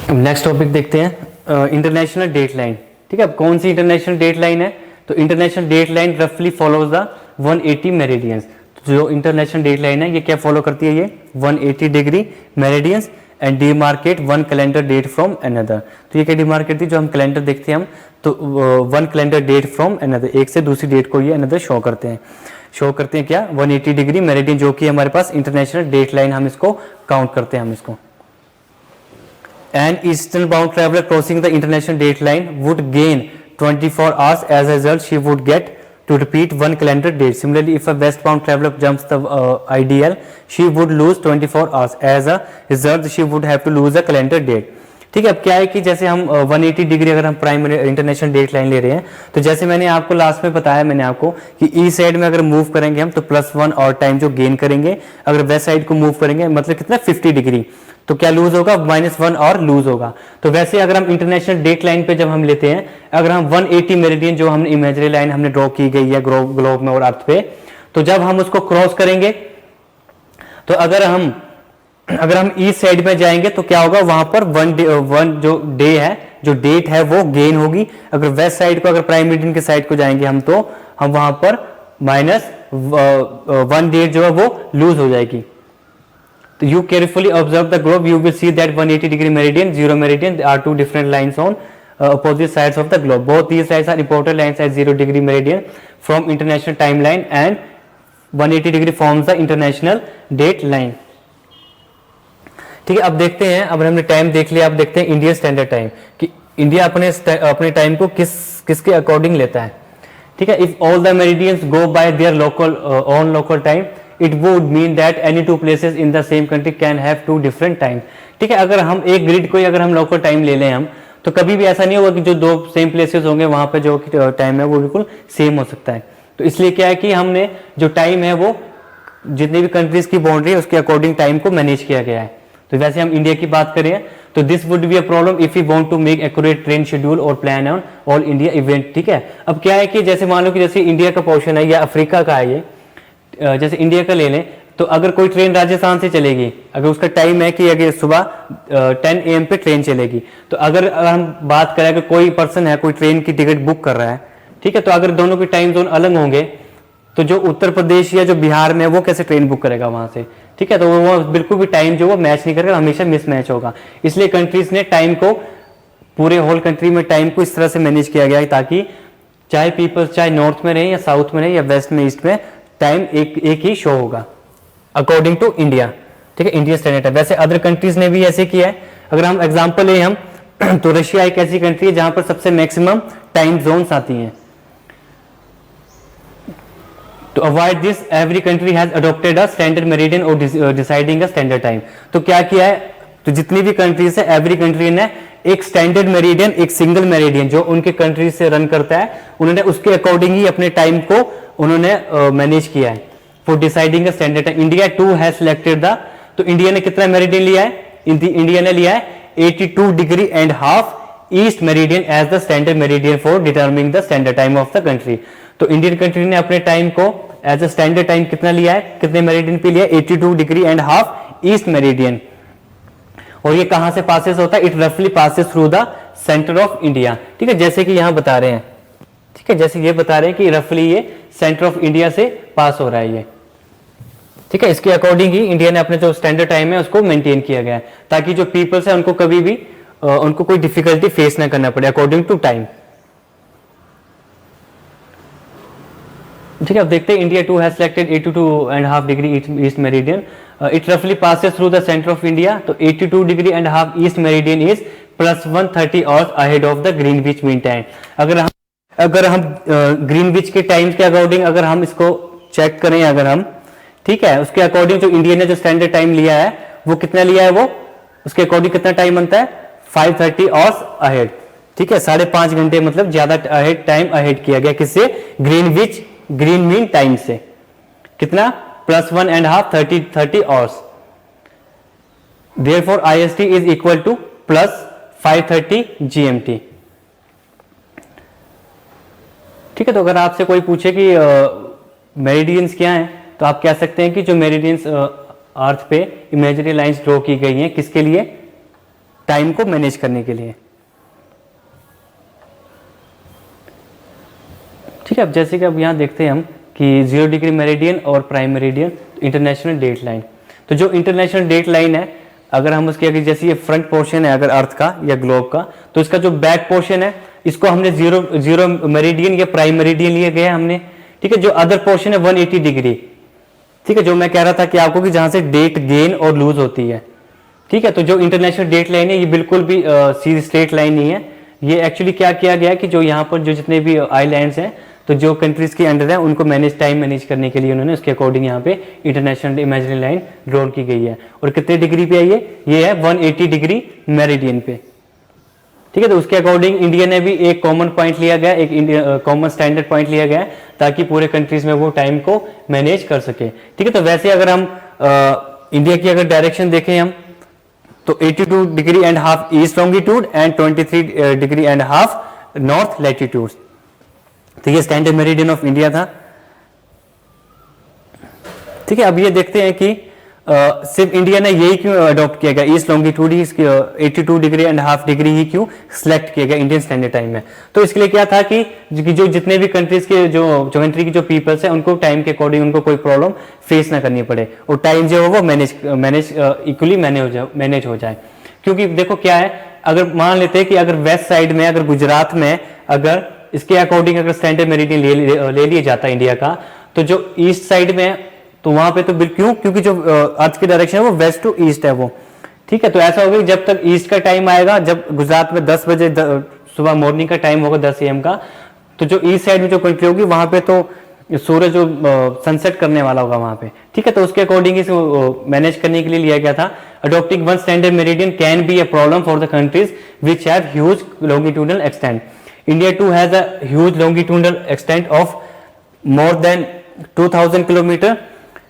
अब नेक्स्ट टॉपिक देखते हैं, इंटरनेशनल डेट लाइन। ठीक है, अब कौन सी इंटरनेशनल डेट लाइन है, तो इंटरनेशनल डेट लाइन रफली फॉलोज द 180 मेरिडियंस। जो इंटरनेशनल डेट लाइन है ये क्या फॉलो करती है, ये 180 degree meridians and demarcate one calendar date from another. तो ये क्या डिमार्केट थी, जो हम कैलेंडर देखते हैं हम, तो one calendar date from another, एक से दूसरी डेट को ये अनदर शो करते हैं क्या 180 डिग्री मेरिडियन, जो कि हमारे पास इंटरनेशनल डेट लाइन, हम इसको काउंट करते हैं हम इसको। And eastern bound traveller crossing the international date line would gain 24 hours, as a result she would get to repeat one calendar date. Similarly, if a westbound traveler jumps the IDL, she would lose 24 hours. As a result, she would have to lose a calendar date. ठीक है, अब क्या है कि जैसे हम 180 degree अगर हम प्राइमरी इंटरनेशनल डेट लाइन ले रहे हैं, तो जैसे मैंने आपको लास्ट में बताया मैंने आपको कि ई साइड में अगर मूव करेंगे हम तो +1 और टाइम जो गेन करेंगे, अगर वेस्ट साइड को मूव करेंगे मतलब कितना 50 डिग्री, तो क्या लूज होगा -1 और लूज होगा। तो वैसे अगर हम इंटरनेशनल डेट लाइन पे जब हम लेते हैं, अगर हम 180 मेरिडियन जो हमने इमेजरी लाइन हमने ड्रॉ की गई है ग्लोब में और अर्थ पे, तो जब हम उसको क्रॉस करेंगे तो अगर हम ईस्ट साइड में जाएंगे तो क्या होगा, वहां पर वन जो डे है, जो डेट है वो गेन होगी। अगर वेस्ट साइड को, अगर प्राइम मेरिडियन के साइड को जाएंगे हम, तो हम वहां पर -1 डेट जो है वो लूज हो जाएगी। तो you carefully observe the globe, you will see that 180 degree meridian, 0 meridian are two different lines on opposite sides of the globe. Both these lines are important lines at 0 degree meridian from international timeline, and 180 degree forms the international date line. ठीक है, अब देखते हैं, अब हमने time देख लिया, अब देखते हैं इंडियन स्टैंडर्ड टाइम कि इंडिया अपने टाइम को किसके अकॉर्डिंग लेता है। ठीक है, if all the meridians go bye their local on local time, it would mean that any two places in the same country can have two different times. ठीक है, अगर हम एक ग्रिड को अगर हम लोकल टाइम ले लें हम, तो कभी भी ऐसा नहीं होगा कि जो दो सेम प्लेसेस होंगे वहां पे जो टाइम है वो बिल्कुल सेम हो सकता है। तो इसलिए क्या है कि हमने जो टाइम है वो जितने भी कंट्रीज की बाउंड्री है उसके अकॉर्डिंग टाइम को मैनेज किया गया है। तो वैसे हम इंडिया की बात करें तो this would be a problem if you want to make accurate train schedule और plan on all India event. ठीक है, अब क्या है कि जैसे मान लो कि जैसे इंडिया का पोर्शन है या अफ्रीका का है ये, जैसे इंडिया का ले लें, तो अगर कोई ट्रेन राजस्थान से चलेगी, अगर उसका टाइम है कि अगर सुबह 10 AM पे ट्रेन चलेगी, तो अगर हम बात करें कि कोई पर्सन है कोई ट्रेन की टिकट बुक कर रहा है, ठीक है, तो अगर दोनों के टाइम जोन अलग होंगे तो जो उत्तर प्रदेश या जो बिहार में वो कैसे ट्रेन बुक करेगा वहां से। ठीक है, तो वो बिल्कुल भी टाइम जो वो मैच नहीं करेगा, हमेशा मिसमैच होगा। इसलिए कंट्रीज ने टाइम को, पूरे होल कंट्री में टाइम को इस तरह से मैनेज किया गया है ताकि चाहे पीपल्स चाहे नॉर्थ में रहे या साउथ में रहे या वेस्ट में ईस्ट में, टाइम एक ही शो होगा अकॉर्डिंग टू इंडिया। ठीक है, इंडिया स्टैंडर्ड है। वैसे अदर कंट्रीज ने भी ऐसे किया है। अगर हम एग्जांपल लें हम तो रशिया एक ऐसी कंट्री है जहां पर सबसे मैक्सिमम टाइम जोन्स आती हैं। तो avoid this every country has adopted a standard meridian और डिसाइडिंग अ स्टैंडर्ड टाइम। तो क्या किया है, तो जितनी भी कंट्रीज है एवरी कंट्री ने एक स्टैंडर्ड मेरिडियन, एक सिंगल मेरिडियन जो उनके कंट्री से रन करता है, उन्होंने उसके अकॉर्डिंग ही अपने टाइम को उन्होंने मैनेज किया है for deciding standard time. India too has selected the, तो इंडिया ने कितना मेरिडियन लिया है, इंडिया ने लिया है 82.5 degree east meridian as the standard meridian for determining the standard time of the country. तो इंडियन कंट्री ने अपने टाइम को एज अ स्टैंडर्ड टाइम कितना लिया है, कितने मेरिडियन पे लिया है, 82.5 डिग्री ईस्ट मेरिडियन। और ये कहां से पासेस होता है, इट रफली passes through the centre of India. ठीक है, जैसे कि यहां बता रहे हैं, ठीक है, जैसे ये बता रहे हैं कि रफली ये सेंटर ऑफ इंडिया से पास हो रहा है ये। ठीक है, इसके अकॉर्डिंग ही इंडिया ने अपने जो स्टैंडर्ड टाइम है उसको मेंटेन किया गया है ताकि जो पीपल्स है उनको कभी भी उनको कोई डिफिकल्टी फेस ना करना पड़े अकॉर्डिंग टू टाइम। ठीक है, अब देखते हैं India too has selected 82.5 degree east meridian, it रफली passes through the centre of India. तो 82.5 degree east meridian is +130 hours ahead of the Greenwich mean time. अगर हम ग्रीनविच के टाइम के अकॉर्डिंग अगर हम इसको चेक करें, अगर हम, ठीक है, उसके अकॉर्डिंग जो इंडिया ने जो स्टैंडर्ड टाइम लिया है वो कितना लिया है, वो उसके अकॉर्डिंग कितना टाइम बनता है, 530 आवर्स अहेड। ठीक है, 5.5 घंटे मतलब ज्यादा टाइम अहेड किया गया किससे, ग्रीन मीन टाइम से। कितना, +1.5 30 hours. Therefore IST is equal to +530 GMT। ठीक है, तो अगर आपसे कोई पूछे कि मेरिडियंस क्या हैं, तो आप कह सकते हैं कि जो मेरिडियंस अर्थ पे इमेजिनरी लाइंस ड्रॉ की गई हैं, किसके लिए, टाइम को मैनेज करने के लिए। ठीक है, अब जैसे कि अब यहाँ देखते हैं हम कि 0 डिग्री मेरिडियन और prime meridian international date line. तो जो इंटरनेशनल डेट लाइन है, अगर हम उसके अगर जैसे ये फ्रंट पोर्शन है अगर अर्थ का या ग्लोब का, तो इसका जो बैक पोर्शन है, इसको हमने जीरो मेरिडियन या प्राइम मेरिडियन लिया गया हमने, ठीक है। जो अदर पोर्शन है 180 डिग्री, ठीक है, जो मैं कह रहा था कि आपको कि जहां से डेट गेन और लूज होती है, ठीक है। तो जो इंटरनेशनल डेट लाइन है ये बिल्कुल भी सीधी स्ट्रेट लाइन नहीं है। ये एक्चुअली क्या किया गया कि जो यहाँ पर जो जितने भी आइलैंड्स हैं, तो जो कंट्रीज के अंडर है उनको टाइम मैनेज करने के लिए उन्होंने उसके अकॉर्डिंग यहाँ पे इंटरनेशनल इमेजिनरी लाइन ड्रॉ की गई है। और कितने डिग्री पे है ये है 180 डिग्री मेरिडियन पे, ठीक है। तो उसके अकॉर्डिंग इंडिया ने भी एक कॉमन पॉइंट लिया गया, एक कॉमन स्टैंडर्ड पॉइंट लिया गया ताकि पूरे कंट्रीज में वो टाइम को मैनेज कर सके, ठीक है। तो वैसे अगर हम इंडिया की अगर डायरेक्शन देखें हम, तो 82 degree and half east longitude and 23 degree and half north latitude. तो ये स्टैंडर्ड मेरिडियन ऑफ इंडिया था, ठीक है। अब ये देखते हैं कि सिर्फ इंडिया ने यही क्यों अडॉप्ट किया गया, ईस्ट लॉन्गिट्यूड ही 82 डिग्री एंड हाफ डिग्री ही क्यों सिलेक्ट किया गया इंडियन स्टैंडर्ड टाइम में। तो इसके लिए क्या था कि जो जितने भी कंट्रीज के जो कंट्री की जो पीपल्स है उनको टाइम के अकॉर्डिंग उनको कोई प्रॉब्लम फेस ना करनी पड़े और टाइम जो है वो मैनेज इक्वली मैनेज हो जाए। क्योंकि देखो क्या है, अगर मान लेते हैं कि अगर वेस्ट साइड में, अगर गुजरात में अगर इसके अकॉर्डिंग अगर स्टैंडर्ड मेरिडियन ले लिया जाता है इंडिया का, तो जो ईस्ट साइड में तो वहां पे तो क्यों, क्योंकि जो अर्थ की डायरेक्शन है वो वेस्ट टू ईस्ट है वो, ठीक है। तो ऐसा होगा जब तक ईस्ट का टाइम आएगा, जब गुजरात में 10 बजे सुबह मॉर्निंग का टाइम होगा 10 AM का, तो जो ईस्ट साइड में जो कंट्री होगी वहां पे तो सूरज जो सनसेट करने वाला होगा वहां पे, ठीक है। तो उसके अकॉर्डिंग इसको मैनेज करने के लिए लिया गया था। Adopting one standard meridian can be a problem for the countries which have huge longitudinal extent. India too has a huge longitudinal extent of more than 2000 kilometre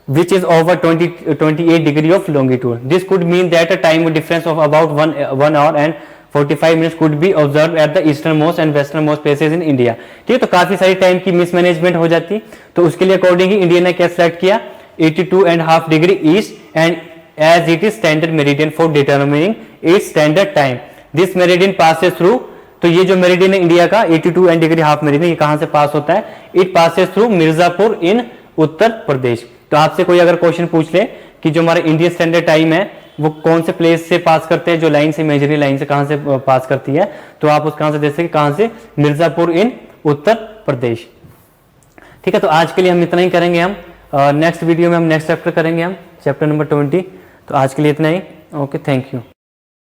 which is over 28 degree of longitude. This could mean that a time difference of about 1 hour and 45 minutes could be observed at the easternmost and westernmost places in India. ठीक है, तो काफी सारी time की mismanagement हो जाती, तो उसके लिए अकॉर्डिंग इंडिया ने क्या सेलेक्ट किया 82.5 degree east and as it is standard meridian for determining its standard time. This meridian passes through, तो ये जो मेरिडियन है इंडिया का 82 एंड डिग्री हाफ मेरिडियन, ये कहां से पास होता है, इट पासेस थ्रू मिर्जापुर इन उत्तर प्रदेश। तो आपसे कोई अगर क्वेश्चन पूछ ले कि जो हमारा इंडियन स्टैंडर्ड टाइम है वो कौन से प्लेस से पास करते हैं, जो लाइन से इमेजिनरी लाइन से कहां से पास करती है, तो आप उस कहां से देख सकते कहां से, मिर्जापुर इन उत्तर प्रदेश, ठीक है। तो आज के लिए हम इतना ही करेंगे, हम नेक्स्ट वीडियो में हम नेक्स्ट चैप्टर करेंगे, हम चैप्टर नंबर 20। तो आज के लिए इतना ही, ओके, थैंक यू।